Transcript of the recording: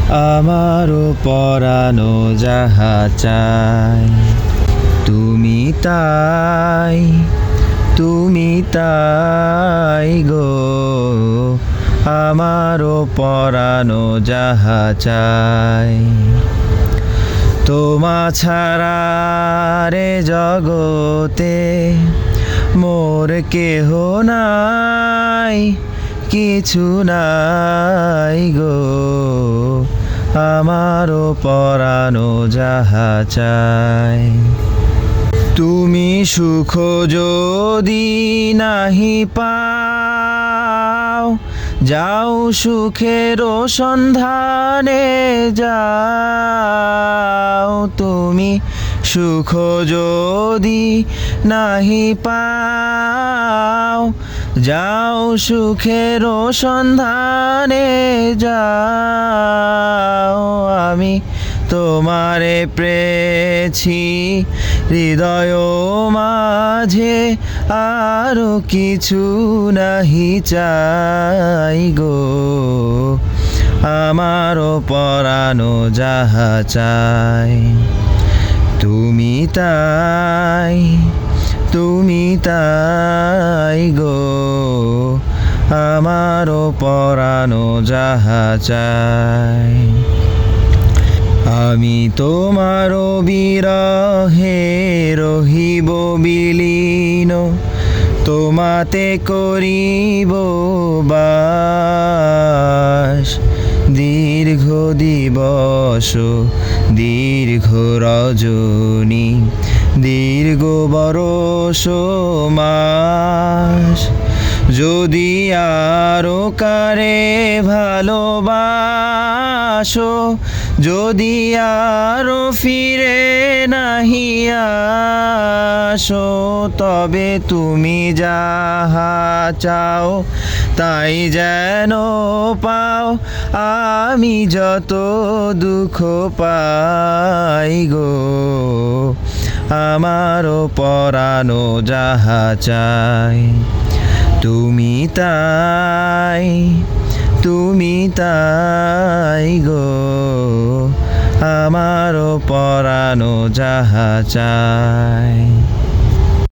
আমারও পরানো যাহা চাই। তুমি তাই, তুমি তাই গো, আমারও পরানো যাহা চাই। তোমা ছাড়া রে জগতে মোর কেহ নাই, কিছু নাই গো, আমারও পরানো যাহা চাই। তুমি সুখ যদি নাহি পাও, যাও সুখের সন্ধানে যাও। তুমি সুখ যদি নাহি পাও, যাও সুখের সন্ধানে যাও। আমি তোমারে পেয়েছি হৃদয় মাঝে, আরো কিছু নাহি চাই গো, আমারও পরানো যাহা চাই। তুমি তাই, তুমি তাই গো, আমারও পরানো যাহা চাই। আমি তোমার বিরহে রহিব বিলীন, তোমাতে করিব বাস। দীর্ঘ দিবস দীর্ঘ রজনী, দীর্ঘ বরষ মাস। যদি আরো কারে ভালোবাসো, যদি আরো ফিরে নাহি আসো, তবে তুমি যাহা চাও তাই যেন পাও। আমি যত দুঃখ পাই গো, আমারও পরানো যাহা চাই। তুমি তাই, তুমি তাই গো, আমারও পরানো যাহা চাই।